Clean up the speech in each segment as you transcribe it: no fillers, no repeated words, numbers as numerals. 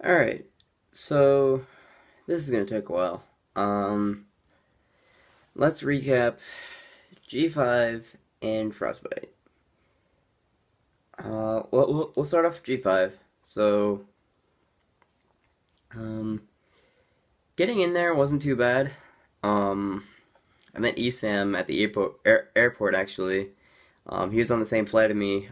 Alright, so this is gonna take a while. Let's recap G5 and Frostbite. We'll start off with G5. So, um, getting in there wasn't too bad. Um, I met Esam at the airport actually. He was on the same flight as me.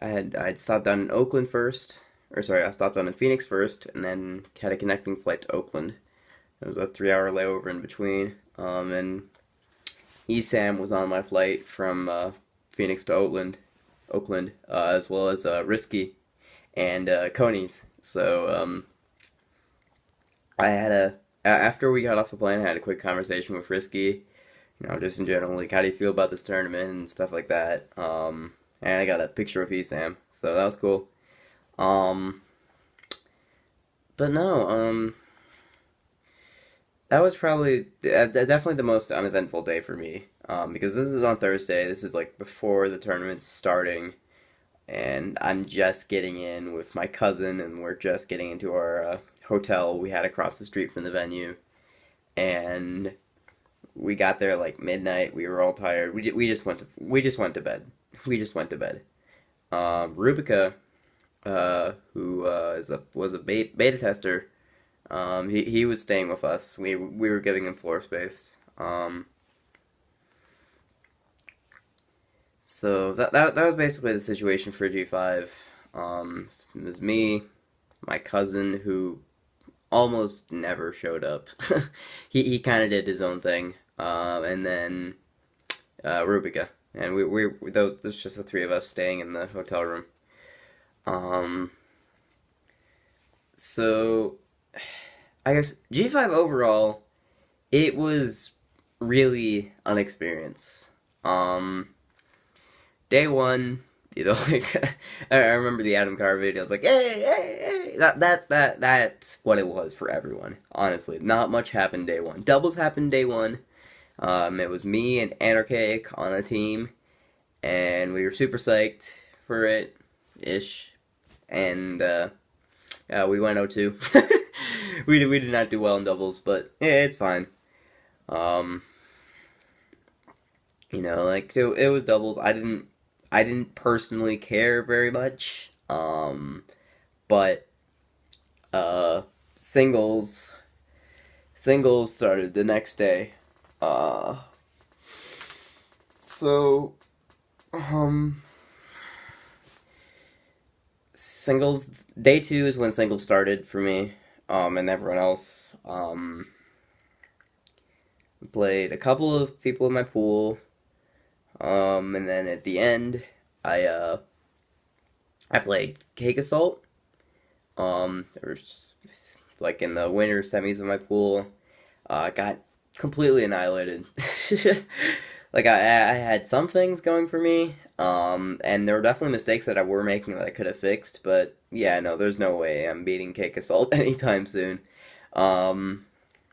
I'd stopped down in Oakland first, or sorry, I stopped down in Phoenix first, and then had a connecting flight to Oakland. It was a 3 hour layover in between. And Esam was on my flight from Phoenix to Oakland, as well as Risky and Coney's. So I had after we got off the plane, I had a quick conversation with Risky. Just in general, like how do you feel about this tournament and stuff like that. And I got a picture of Esam, so that was cool. Um, but no, that was probably definitely the most uneventful day for me. Because this is on Thursday. This is like before the tournament's starting, and I'm just getting in with my cousin, and we're just getting into our hotel we had across the street from the venue, and we got there like midnight. We were all tired. We just went to bed. We just went to bed. Rubica, who was a beta tester, he was staying with us. We were giving him floor space. So that was basically the situation for G5. It was me, my cousin who almost never showed up. He kind of did his own thing, and then Rubica, and there's just the three of us staying in the hotel room. Um, so I guess G5 overall, it was really an experience. Um, Day one, like I remember the Adam Carr video. I was like, hey, hey, hey. That's what it was for everyone. Honestly, not much happened day one. Doubles happened day one. It was me and Anarchaic on a team, and we were super psyched for it, ish. And we went 0-2. We did not do well in doubles, but yeah, it's fine. Um, like it was doubles. I didn't personally care very much. But uh, singles singles started the next day. Uh, so um, singles day two is when singles started for me. And everyone else. Played a couple of people in my pool. And then at the end, I uh I played Cake Assault. There was like in the winter semis of my pool. Got completely annihilated. Like I had some things going for me. And there were definitely mistakes that I were making that I could have fixed. But yeah, no, there's no way I'm beating Cake Assault anytime soon. Um,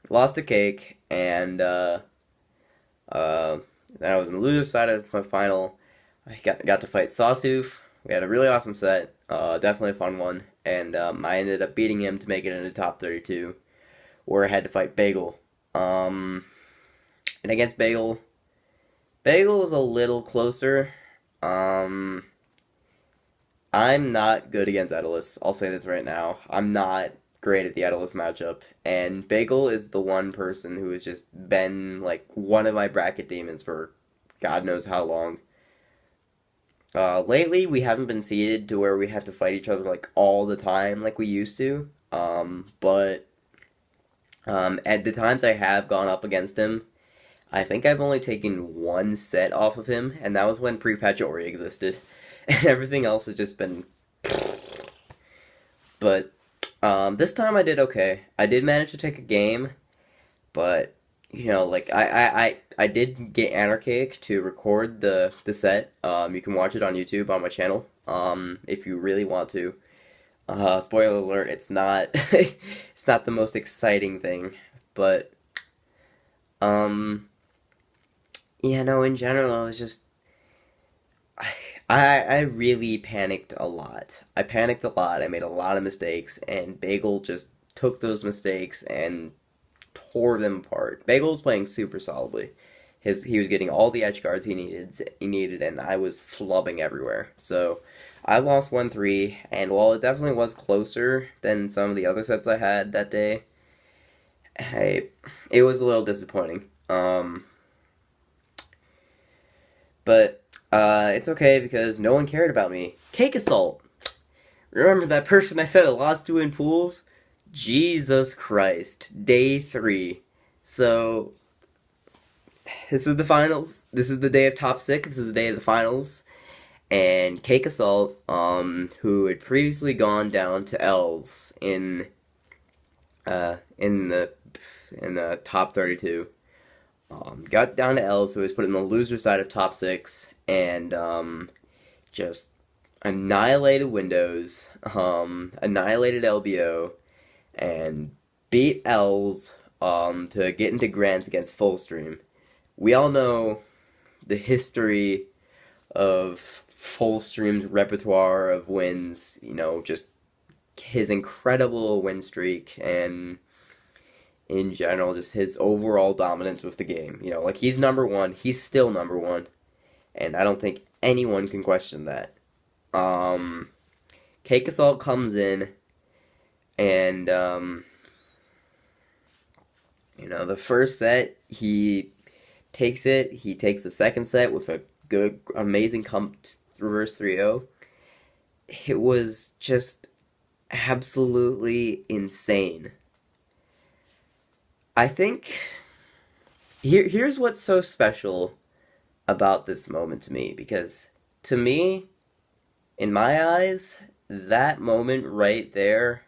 Lost to Cake, and uh, then I was on the loser side of my final. I got to fight Sawtooth. We had a really awesome set. Definitely a fun one. And I ended up beating him to make it into top 32, where I had to fight Bagel. And against Bagel was a little closer. Um, I'm not good against Edelus. I'll say this right now. I'm not great at the Edelus matchup. And Bagel is the one person who has just been like one of my bracket demons for God knows how long. Lately, we haven't been seeded to where we have to fight each other like all the time like we used to. But at the times I have gone up against him, I think I've only taken one set off of him, and that was when pre-patch Ori existed. And everything else has just been. But this time I did okay. I did manage to take a game, but like I did get Anarchaic to record the set. You can watch it on YouTube on my channel. If you really want to. Spoiler alert: it's not it's not the most exciting thing, but um, yeah, no. In general, I was just I really panicked a lot. I panicked a lot. I made a lot of mistakes, and Bagel just took those mistakes and tore them apart. Bagel was playing super solidly. He was getting all the edge guards he needed, and I was flubbing everywhere. So I lost 1-3, and while it definitely was closer than some of the other sets I had that day, I, it was a little disappointing. But it's okay because no one cared about me. Cake Assault. Remember that person I said I lost to in pools? Jesus Christ. Day 3. So, this is the finals. This is the day of top 6. This is the day of the finals. And Cake Assault, who had previously gone down to L's uh, in the in the top 32, got down to L's, so he was put in the loser side of top 6, and just annihilated Windows, annihilated LBO, and beat L's to get into Grants against Fullstream. We all know the history of Fullstream's repertoire of wins, just his incredible win streak, and in general, just his overall dominance with the game. Like, he's number one, he's still number one, and I don't think anyone can question that. Cake Assault comes in, and, the first set, he takes it. He takes the second set with a good, amazing reverse 3-0. It was just absolutely insane. I think here's what's so special about this moment to me, because to me, in my eyes, that moment right there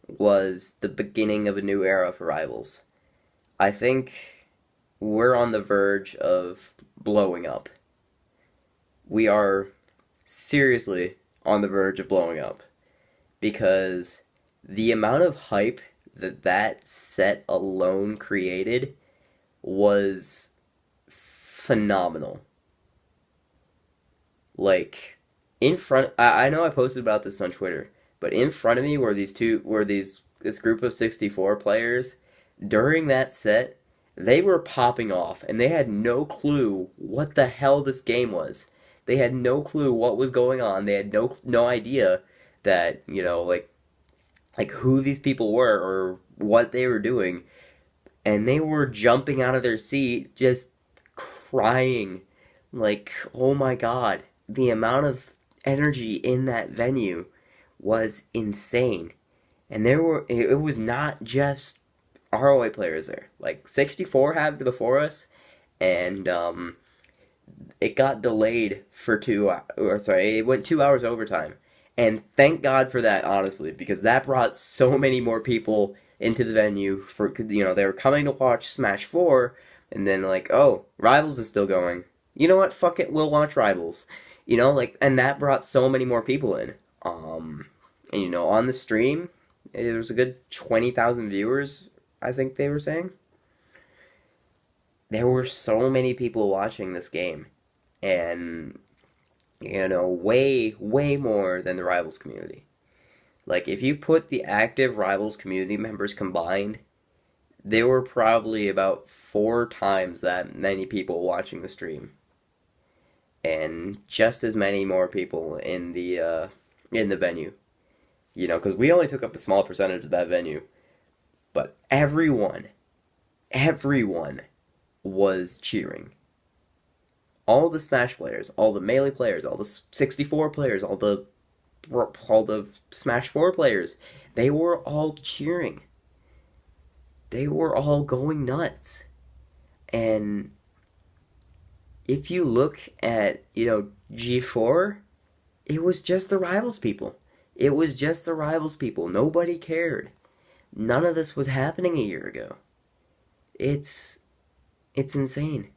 was the beginning of a new era for Rivals. I think we're on the verge of blowing up. We are seriously on the verge of blowing up, because the amount of hype that set alone created was phenomenal. Like, in front, I know I posted about this on Twitter, but in front of me this group of 64 players. During that set, they were popping off, and they had no clue what the hell this game was. They had no clue what was going on. They had no idea that, like who these people were or what they were doing. And they were jumping out of their seat, just crying. Like, oh my god. The amount of energy in that venue was insane. And it was not just ROA players there. Like, 64 happened before us, and it got delayed for it went 2 hours overtime. And thank God for that, honestly, because that brought so many more people into the venue they were coming to watch Smash 4, and then like, oh, Rivals is still going. You know what? Fuck it, we'll watch Rivals. And that brought so many more people in. And on the stream, there was a good 20,000 viewers, I think they were saying. There were so many people watching this game. And, way, way more than the Rivals community. Like, if you put the active Rivals community members combined, there were probably about 4 times that many people watching the stream. And just as many more people in the venue. Because we only took up a small percentage of that venue. But everyone was cheering. All the Smash players, all the Melee players, all the 64 players, all the Smash 4 players, they were all cheering. They were all going nuts. And if you look at, G4, it was just the Rivals people. It was just the Rivals people. Nobody cared. None of this was happening a year ago. It's insane.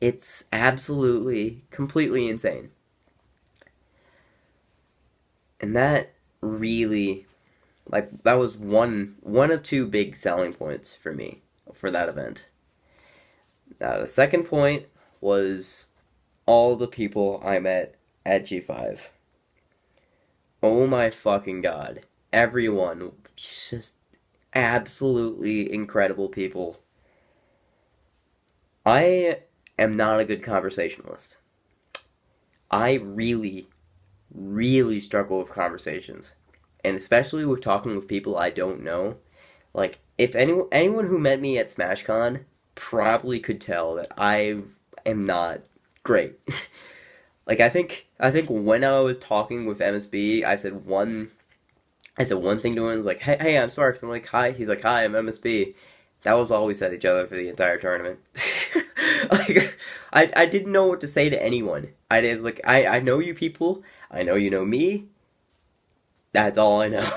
It's absolutely, completely insane. And that really, that was one of 2 big selling points for me for that event. The second point was all the people I met at G5. Oh my fucking god. Everyone, just absolutely incredible people. I am not a good conversationalist. I really, really struggle with conversations. And especially with talking with people I don't know. Like, if anyone who met me at SmashCon probably could tell that I am not great. Like, I think when I was talking with MSB, I said one thing to him. I was like, hey, I'm Sparks. I'm like, hi. He's like, hi, I'm MSB. That was all we said to each other for the entire tournament. Like, I didn't know what to say to anyone. I did like I know you people. I know you know me. That's all I know.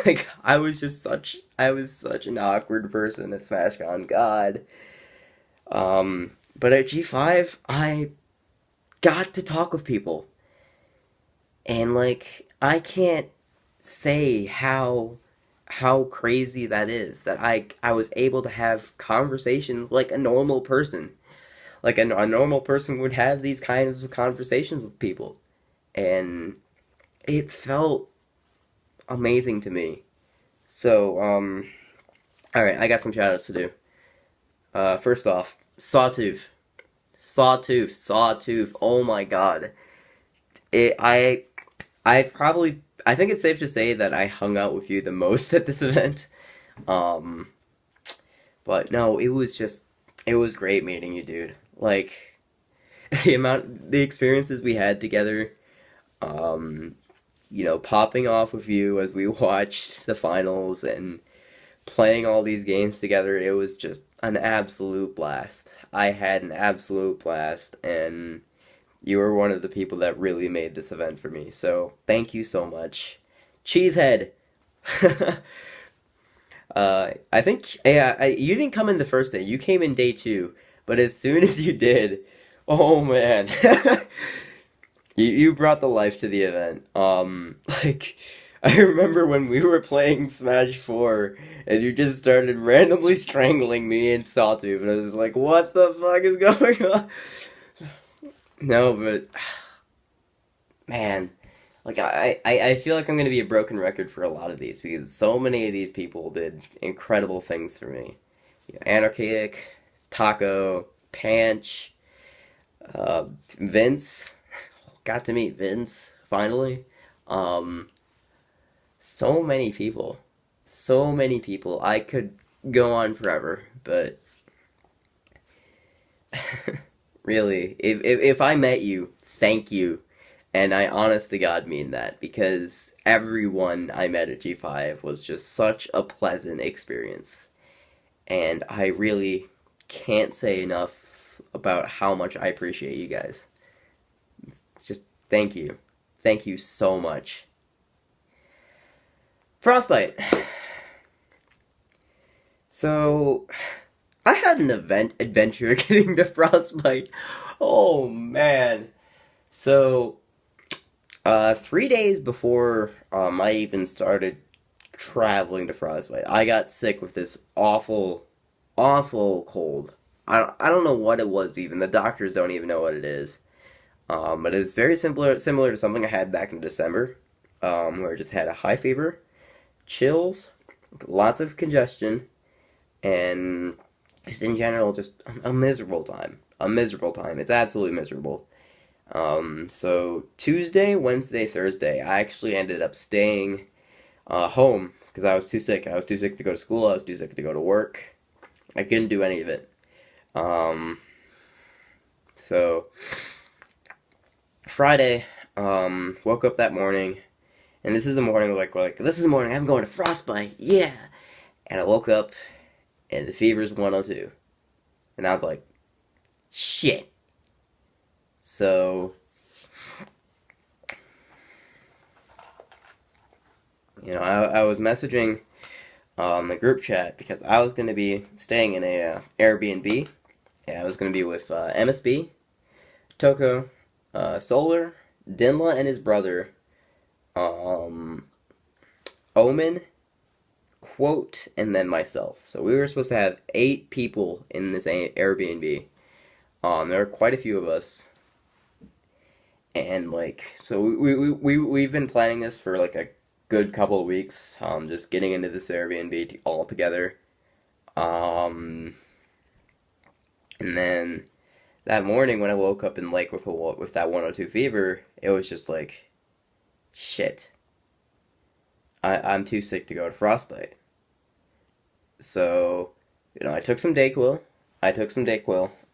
Like, I was such an awkward person at SmashCon. God. But at G5, I got to talk with people, and like I can't say how crazy that is that I was able to have conversations like a normal person. Like a normal person would have these kinds of conversations with people. And it felt amazing to me. So, alright, I got some shoutouts to do. First off, Sawtooth. Sawtooth. Oh my god. It, I think it's safe to say that I hung out with you the most at this event. Um, but no, it was great meeting you, dude. Like, the experiences we had together, um, popping off with you as we watched the finals and playing all these games together, it was just an absolute blast. I had an absolute blast, and you were one of the people that really made this event for me. So, thank you so much. Cheesehead! I think, yeah, you didn't come in the first day. You came in day two. But as soon as you did, oh man. You brought the life to the event. Like, I remember when we were playing Smash 4, and you just started randomly strangling me and Sawtooth, and I was just like, what the fuck is going on? No, but, man, like, I feel like I'm going to be a broken record for a lot of these, because so many of these people did incredible things for me. Anarchic, Taco, Panch, Vince. Got to meet Vince, finally. Um, so many people. So many people. I could go on forever, but really, if I met you, thank you. And I honest to God mean that, because everyone I met at G5 was just such a pleasant experience. And I really can't say enough about how much I appreciate you guys. It's just, thank you. Thank you so much. Frostbite. So, I had an adventure getting to Frostbite. Oh, man. So, 3 days before I even started traveling to Frostbite, I got sick with this awful, awful cold. I don't know what it was even. The doctors don't even know what it is. But it's very similar to something I had back in December, where I just had a high fever, chills, lots of congestion, and just in general, just a miserable time. A miserable time. It's absolutely miserable. So Tuesday, Wednesday, Thursday, I actually ended up staying home because I was too sick. I was too sick to go to school. I was too sick to go to work. I couldn't do any of it. So Friday, woke up that morning, and this is the morning this is the morning I'm going to Frostbite, yeah. And I woke up, and the fever's 102, and I was like, shit. So, I was messaging the group chat because I was going to be staying in a Airbnb. Yeah, I was going to be with MSB, Toko, Solar, Dinla and his brother, Omen, Quote, and then myself. So we were supposed to have 8 people in this Airbnb. There were quite a few of us. And like, so we've been planning this for like a good couple of weeks, just getting into this Airbnb all together. Um, and then that morning when I woke up in like with that 102 fever, it was just like, shit. I'm too sick to go to Frostbite. So, I took some Dayquil.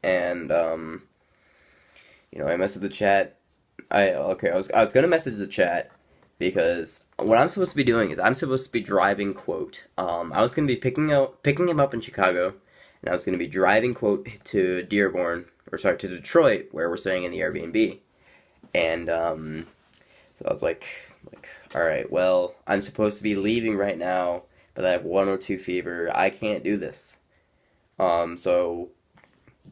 And I messaged the chat. I was gonna message the chat because what I'm supposed to be doing is I'm supposed to be driving quote. I was gonna be picking him up in Chicago, and I was gonna be driving quote to Dearborn, or sorry, to Detroit, where we're staying in the Airbnb. And so I was like, all right, well, I'm supposed to be leaving right now, but I have 102 fever. I can't do this. So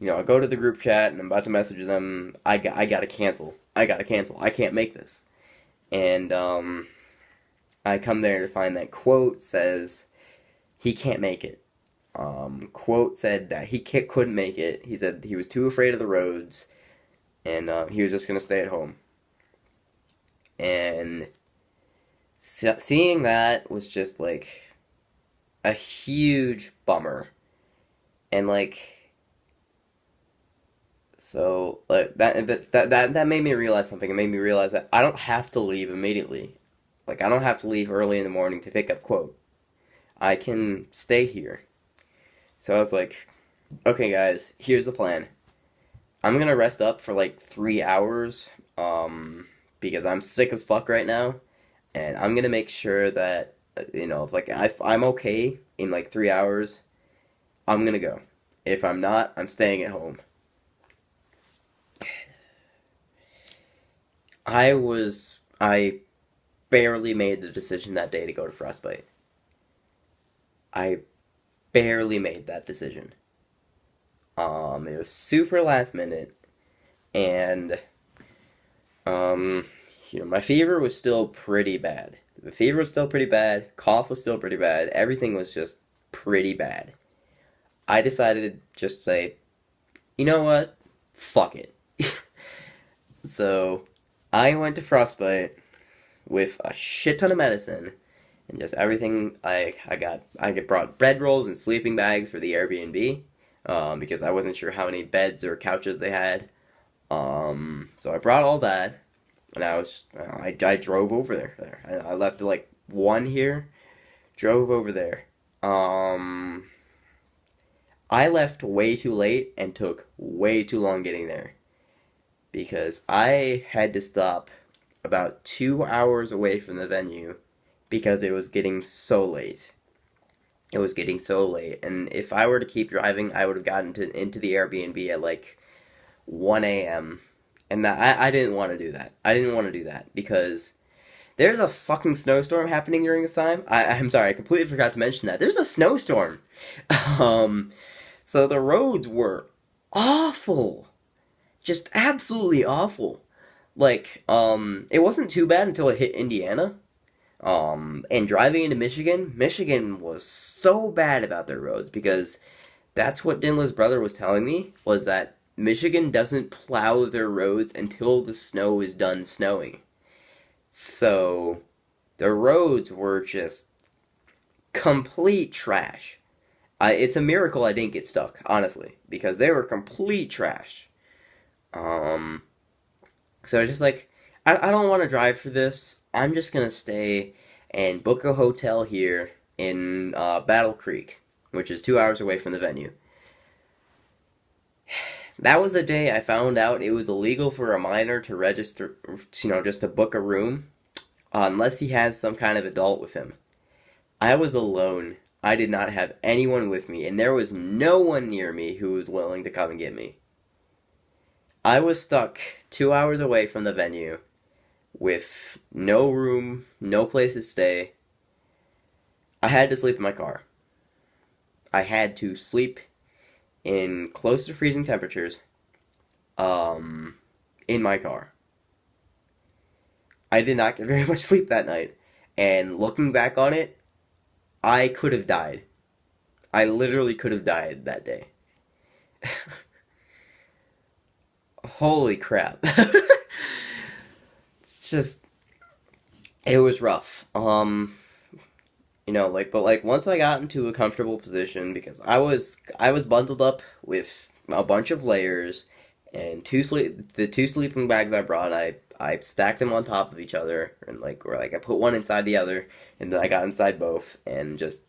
I go to the group chat and I'm about to message them. I gotta cancel. I gotta cancel. I can't make this. And I come there to find that quote says he can't make it. Quote said that couldn't make it. He said he was too afraid of the roads, and he was just gonna stay at home. And seeing that was just like a huge bummer. And like, so like that made me realize something. It made me realize that I don't have to leave immediately. Like, I don't have to leave early in the morning to pick up quote. I can stay here. So I was like, okay guys, here's the plan. I'm gonna rest up for like 3 hours, because I'm sick as fuck right now, and I'm gonna make sure that if I'm okay in like 3 hours, I'm gonna go. If I'm not, I'm staying at home. I barely made the decision that day to go to Frostbite. I barely made that decision. It was super last minute, and my fever was still pretty bad. The fever was still pretty bad. Cough was still pretty bad. Everything was just pretty bad. I decided to just say, you know what? Fuck it. So I went to Frostbite with a shit ton of medicine and just everything. I get brought bedrolls and sleeping bags for the Airbnb, because I wasn't sure how many beds or couches they had. So I brought all that, and I drove over there. I left like 1 here, drove over there. I left way too late and took way too long getting there because I had to stop about 2 hours away from the venue because it was getting so late. It was getting so late, and if I were to keep driving, I would have gotten into the Airbnb at like 1 a.m. And I didn't want to do that. I didn't want to do that because there's a fucking snowstorm happening during this time. I'm sorry, I completely forgot to mention that. There's a snowstorm. So the roads were awful. Just absolutely awful. Like, it wasn't too bad until it hit Indiana. And driving into Michigan was so bad about their roads because that's what Dinla's brother was telling me, was that Michigan doesn't plow their roads until the snow is done snowing. So, the roads were just complete trash. It's a miracle I didn't get stuck, honestly, because they were complete trash. So I just like, I don't want to drive for this. I'm just gonna stay and book a hotel here in Battle Creek, which is 2 hours away from the venue. That was the day I found out it was illegal for a minor to register, just to book a room, unless he has some kind of adult with him. I was alone. I did not have anyone with me, and there was no one near me who was willing to come and get me. I was stuck 2 hours away from the venue with no room, no place to stay. I had to sleep in my car. I had to sleep in close to freezing temperatures, in my car. I did not get very much sleep that night, and looking back on it, I could have died. I literally could have died that day. Holy crap. it's just it was rough. But like once I got into a comfortable position because I was bundled up with a bunch of layers and the two sleeping bags I brought, I stacked them on top of each other and I put one inside the other and then I got inside both and just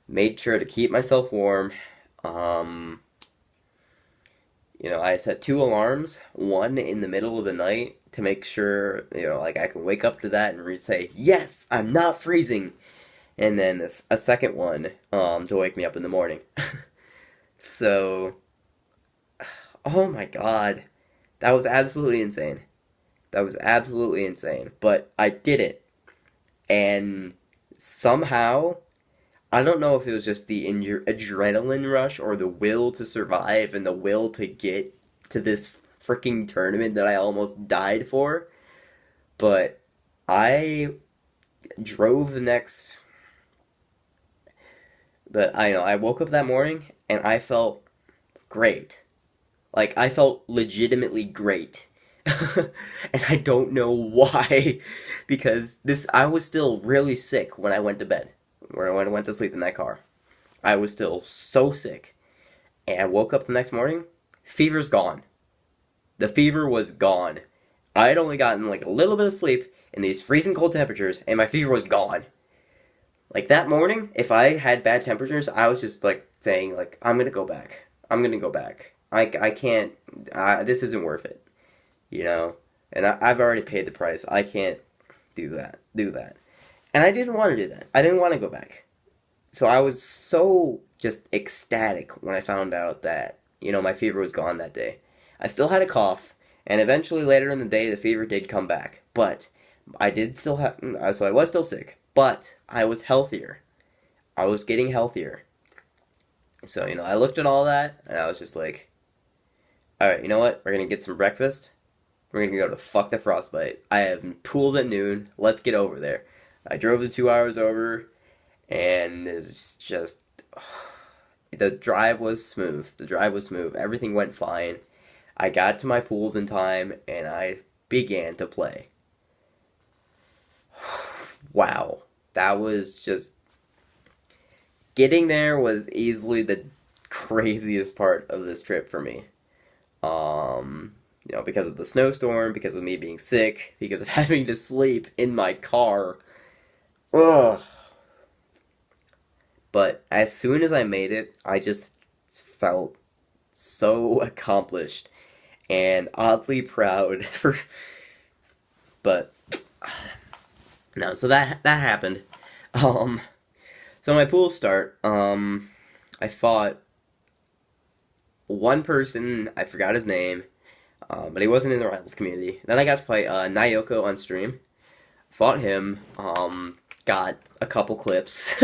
made sure to keep myself warm. Um, I set two alarms, one in the middle of the night to make sure, like I can wake up to that and say, "Yes, I'm not freezing." And then a second one to wake me up in the morning. So, oh my god, that was absolutely insane. That was absolutely insane. But I did it, and somehow, I don't know if it was just the adrenaline rush or the will to survive and the will to get to this freaking tournament that I almost died for, but I drove the next. But I woke up that morning and I felt great. Like I felt legitimately great. And I don't know why because this I was still really sick when I went to bed. When I went to sleep in that car. I was still so sick. And I woke up the next morning, fever's gone. The fever was gone. I had only gotten like a little bit of sleep in these freezing cold temperatures and my fever was gone. Like that morning, if I had bad temperatures, I was just like saying like I'm gonna go back. I'm gonna go back. I can't. This isn't worth it, And I've already paid the price. I can't do that. And I didn't want to do that. I didn't want to go back. So I was so just ecstatic when I found out that my fever was gone that day. I still had a cough, and eventually later in the day the fever did come back, but I did still have. So I was still sick. But I was healthier. I was getting healthier. So, I looked at all that, and I was just like, alright, you know what? We're gonna get some breakfast. We're gonna go to fuck the Frostbite. I have pooled at noon. Let's get over there. I drove the 2 hours over, and it's just... the drive was smooth. Everything went fine. I got to my pools in time, and I began to play. Wow, that was just... Getting there was easily the craziest part of this trip for me. Because of the snowstorm, because of me being sick, because of having to sleep in my car. Ugh. But as soon as I made it, I just felt so accomplished and oddly proud for... But... No, so that happened. So my pool start, I fought one person, I forgot his name, but he wasn't in the Rivals community. Then I got to fight Nyoko on stream. Fought him, got a couple clips.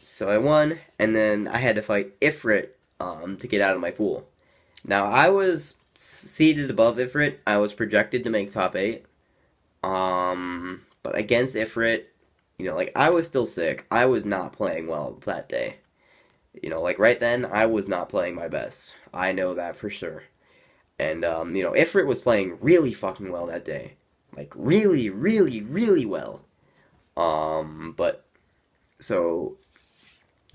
So I won, and then I had to fight Ifrit to get out of my pool. Now I was seated above Ifrit. I was projected to make top 8. But against Ifrit, I was still sick. I was not playing well that day. Right then, I was not playing my best. I know that for sure. And, Ifrit was playing really fucking well that day. Like, really, really, really well. But, so,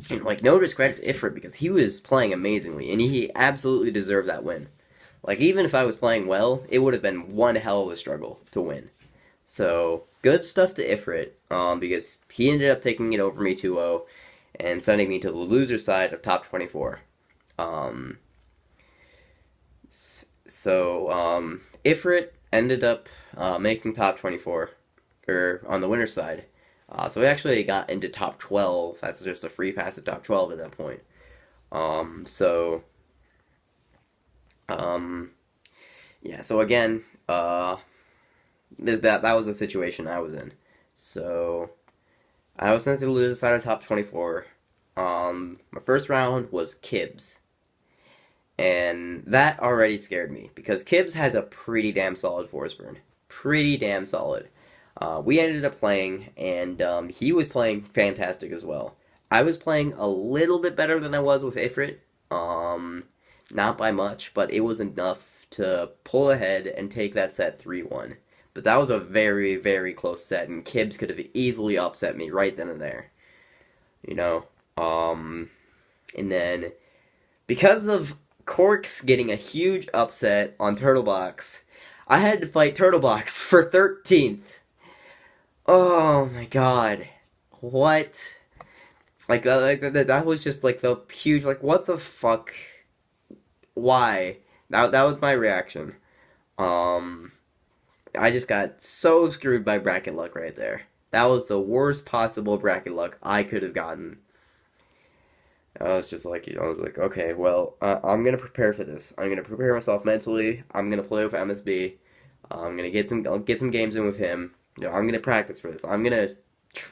no discredit to Ifrit because he was playing amazingly, and he absolutely deserved that win. Like, even if I was playing well, it would have been one hell of a struggle to win. So, good stuff to Ifrit, because he ended up taking it over me 2-0 and sending me to the loser side of top 24. Ifrit ended up making top 24, or on the winner's side. So we actually got into top 12. That's just a free pass to top 12 at that point. Yeah, so again, that was the situation I was in. So, I was sent to the loser side of top 24. My first round was Kibbs. And that already scared me, because Kibbs has a pretty damn solid force burn. Pretty damn solid. We ended up playing, and he was playing fantastic as well. I was playing a little bit better than I was with Ifrit. Not by much, but it was enough to pull ahead and take that set 3-1. But that was a very, very close set, and Kibbs could have easily upset me right then and there. You know? And then, because of Corks getting a huge upset on Turtlebox, I had to fight Turtlebox for 13th. Oh my god. What? That was just like the huge, like, what the fuck? Why? That was my reaction. I just got so screwed by bracket luck right there. That was the worst possible bracket luck I could have gotten. I was like, okay, well, I'm gonna prepare for this. I'm gonna prepare myself mentally. I'm gonna play with MSB. I'm gonna get some games in with him. I'm gonna practice for this. I'm gonna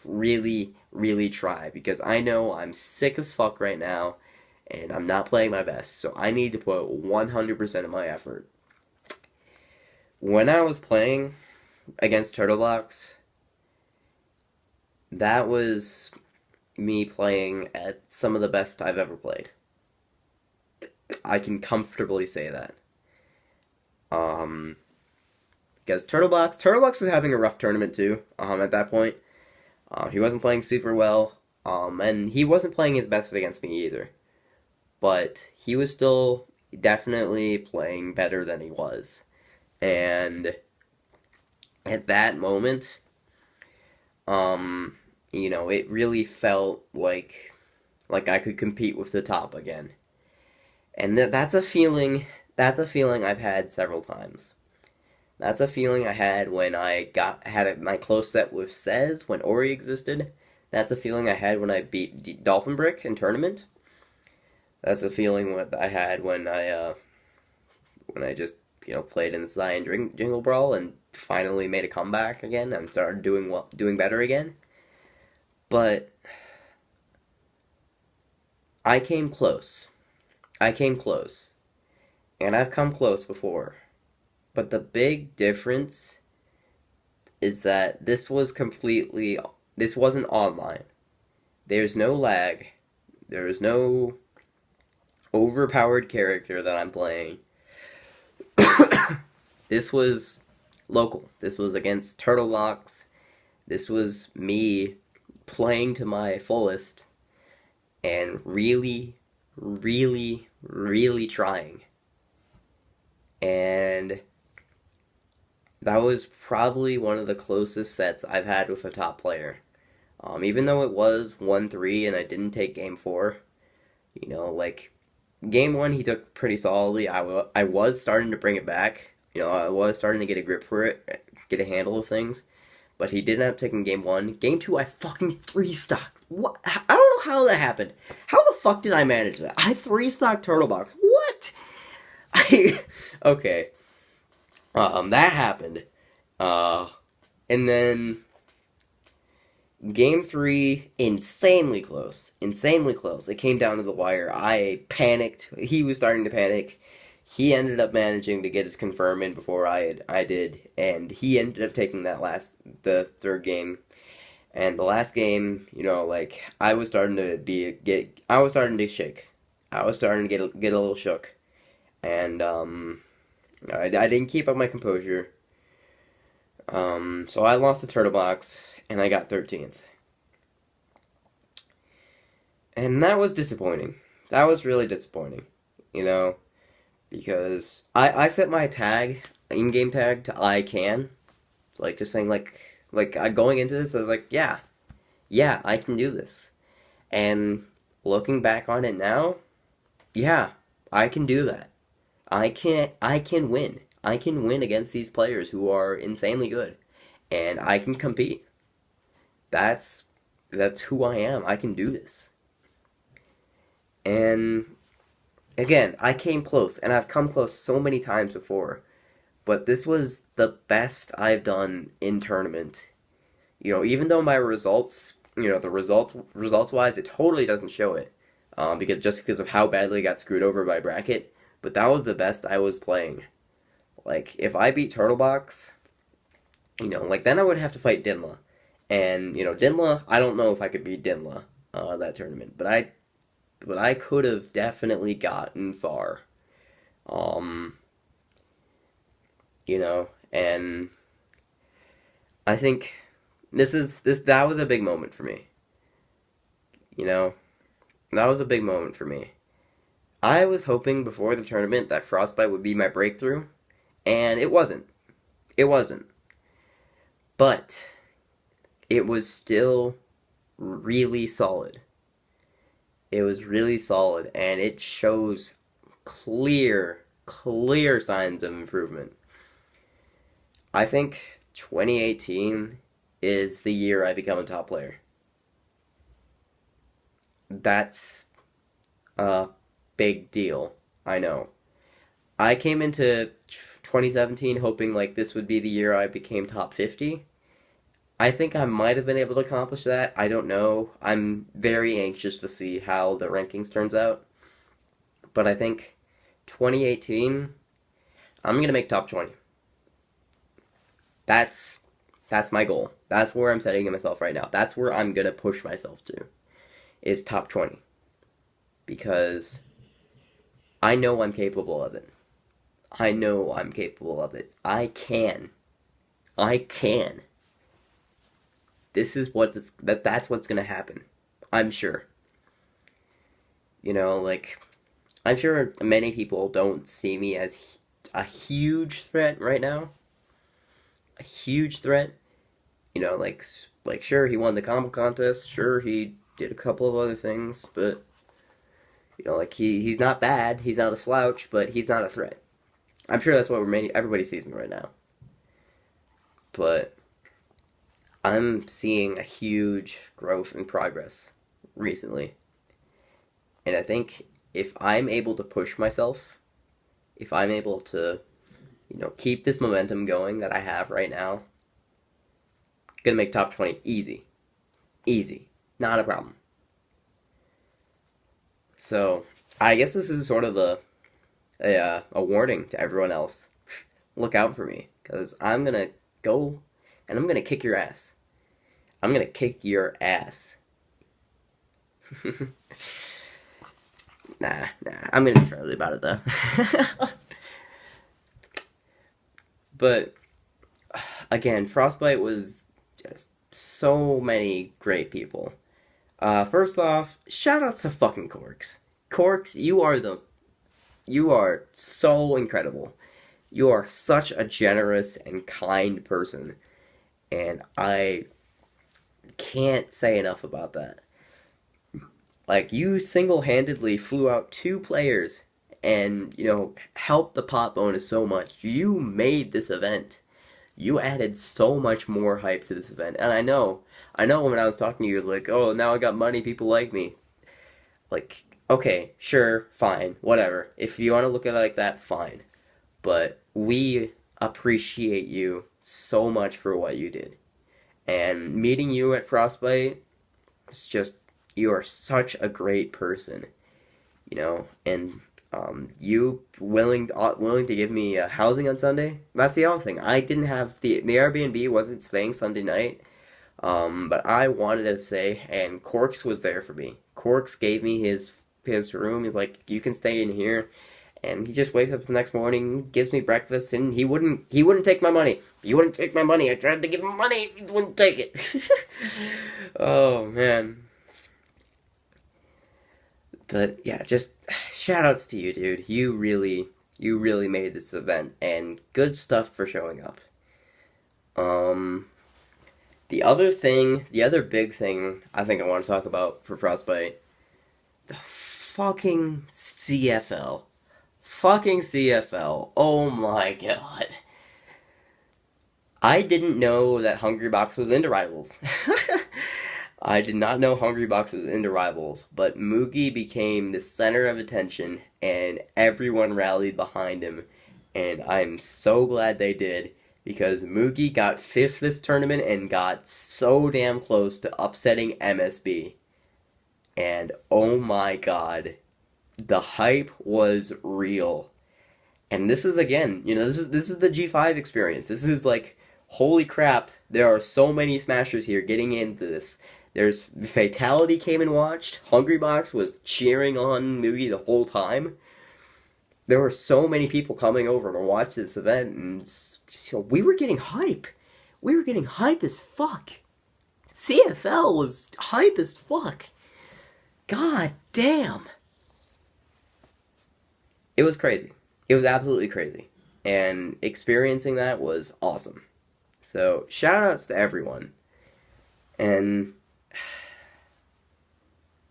really, really try, because I know I'm sick as fuck right now, and I'm not playing my best. So I need to put 100% of my effort. When I was playing against Turtlebox, that was me playing at some of the best I've ever played. I can comfortably say that. Because Turtlebox was having a rough tournament too, at that point. He wasn't playing super well, and he wasn't playing his best against me either. But he was still definitely playing better than he was. And at that moment, it really felt like I could compete with the top again. And that's a feeling I've had several times. That's a feeling I had when I had my close set with Sez when Ori existed. That's a feeling I had when I beat Dolphin Brick in tournament. That's a feeling what I had when I just played in the Zion Jingle Brawl and finally made a comeback again and started doing better again. But I came close. And I've come close before. But the big difference is that this wasn't online. There's no lag. There's no overpowered character that I'm playing. This was local. This was against Turtlebox. This was me playing to my fullest and really, really, really trying. And that was probably one of the closest sets I've had with a top player. Even though it was 1-3 and I didn't take game 4, game 1 he took pretty solidly. I was starting to bring it back. I was starting to get a grip for it, get a handle of things. But he did end up taking game 1. Game 2, I fucking 3-stocked. What? I don't know how that happened. How the fuck did I manage that? I 3-stocked Turtlebox. What? Okay. That happened. And then game 3, insanely close. It came down to the wire. I panicked. He was starting to panic. He ended up managing to get his confirm in before I did, and he ended up taking the third game. And the last game, I was starting to shake. I was starting to get a little shook. And I didn't keep up my composure. So I lost the Turtlebox, and I got 13th. And that was disappointing. That was really disappointing, because I set my in-game tag to I can. Just saying, going into this, I was like, yeah, I can do this. And looking back on it now, yeah, I can do that. I can win. I can win against these players who are insanely good. And I can compete. That's who I am. I can do this. And again, I came close, and I've come close so many times before. But this was the best I've done in tournament. Even though my results, the results-wise, it totally doesn't show it. Because of how badly I got screwed over by bracket. But that was the best I was playing. If I beat Turtlebox, then I would have to fight Dinla. And, Dinla, I don't know if I could beat Dinla, that tournament. But I could have definitely gotten far. and I think that was a big moment for me, you know, that was a big moment for me. I was hoping before the tournament that Frostbite would be my breakthrough, and it wasn't. It wasn't. But it was still really solid. It was really solid, and it shows clear signs of improvement. I think 2018 is the year I become a top player. That's a big deal. I know. I came into 2017 hoping like this would be the year I became top 50. I think I might have been able to accomplish that. I don't know. I'm very anxious to see how the rankings turns out. But I think 2018, I'm going to make top 20. That's my goal. That's where I'm setting myself right now. That's where I'm going to push myself to, is top 20. Because I know I'm capable of it. I know I'm capable of it. I can. This is that's what's gonna happen. I'm sure. Like, I'm sure many people don't see me as a huge threat right now. A huge threat. Like sure, he won the combo contest. Sure, he did a couple of other things, but like he's not bad. He's not a slouch, but he's not a threat. I'm sure that's what everybody sees me right now. But I'm seeing a huge growth and progress recently. And I think if I'm able to push myself, if I'm able to, keep this momentum going that I have right now, I'm gonna make top 20 easy. Easy. Not a problem. So, I guess this is sort of a warning to everyone else. Look out for me, because I'm gonna go and I'm gonna kick your ass. I'm gonna kick your ass. Nah, I'm gonna be friendly about it though. But again, Frostbite was just so many great people. First off, shout outs to fucking Corks. Corks, you are so incredible. You are such a generous and kind person. And I can't say enough about that. Like, you single-handedly flew out 2 players and, helped the pot bonus so much. You made this event. You added so much more hype to this event. And I know when I was talking to you, it was like, oh, now I got money, people like me. Like, okay, sure, fine, whatever. If you want to look at it like that, fine. But we appreciate you so much for what you did. And meeting you at Frostbite, it's just, you are such a great person, and you willing to give me housing on Sunday. That's the other thing. I didn't have the Airbnb wasn't staying Sunday night, but I wanted to stay, and Corks was there for me. Corks gave me his room. He's like, you can stay in here. And he just wakes up the next morning, gives me breakfast, and he wouldn't take my money. He wouldn't take my money. I tried to give him money, he wouldn't take it. Oh, man. But, yeah, just shout-outs to you, dude. You really made this event, and good stuff for showing up. The other big thing I think I want to talk about for Frostbite, the fucking CFL. Fucking CFL. Oh my god. I didn't know that Hungrybox was into Rivals. I did not know Hungrybox was into Rivals, but Moogie became the center of attention, and everyone rallied behind him, and I'm so glad they did, because Moogie got 5th this tournament and got so damn close to upsetting MSB. And oh my god, the hype was real. And this is, again, this is the G5 experience. This is like, holy crap, there are so many Smashers here getting into this. There's Fatality came and watched. Hungrybox was cheering on Moogie the whole time. there were so many people coming over to watch this event, and we were getting hype. We were getting hype as fuck. CFL was hype as fuck. God damn. It was crazy. It was absolutely crazy. And experiencing that was awesome. So, shout outs to everyone. And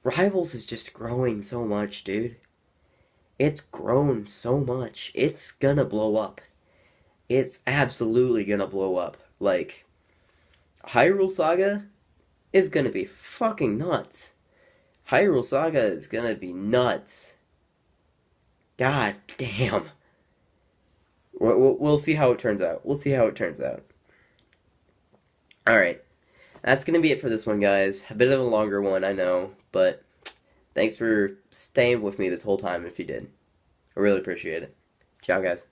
Rivals is just growing so much, dude. It's grown so much. It's gonna blow up. It's absolutely gonna blow up. Like, Hyrule Saga is gonna be fucking nuts. Hyrule Saga is gonna be nuts. God damn. We'll see how it turns out. We'll see how it turns out. Alright. That's gonna be it for this one, guys. A bit of a longer one, I know. But thanks for staying with me this whole time if you did. I really appreciate it. Ciao, guys.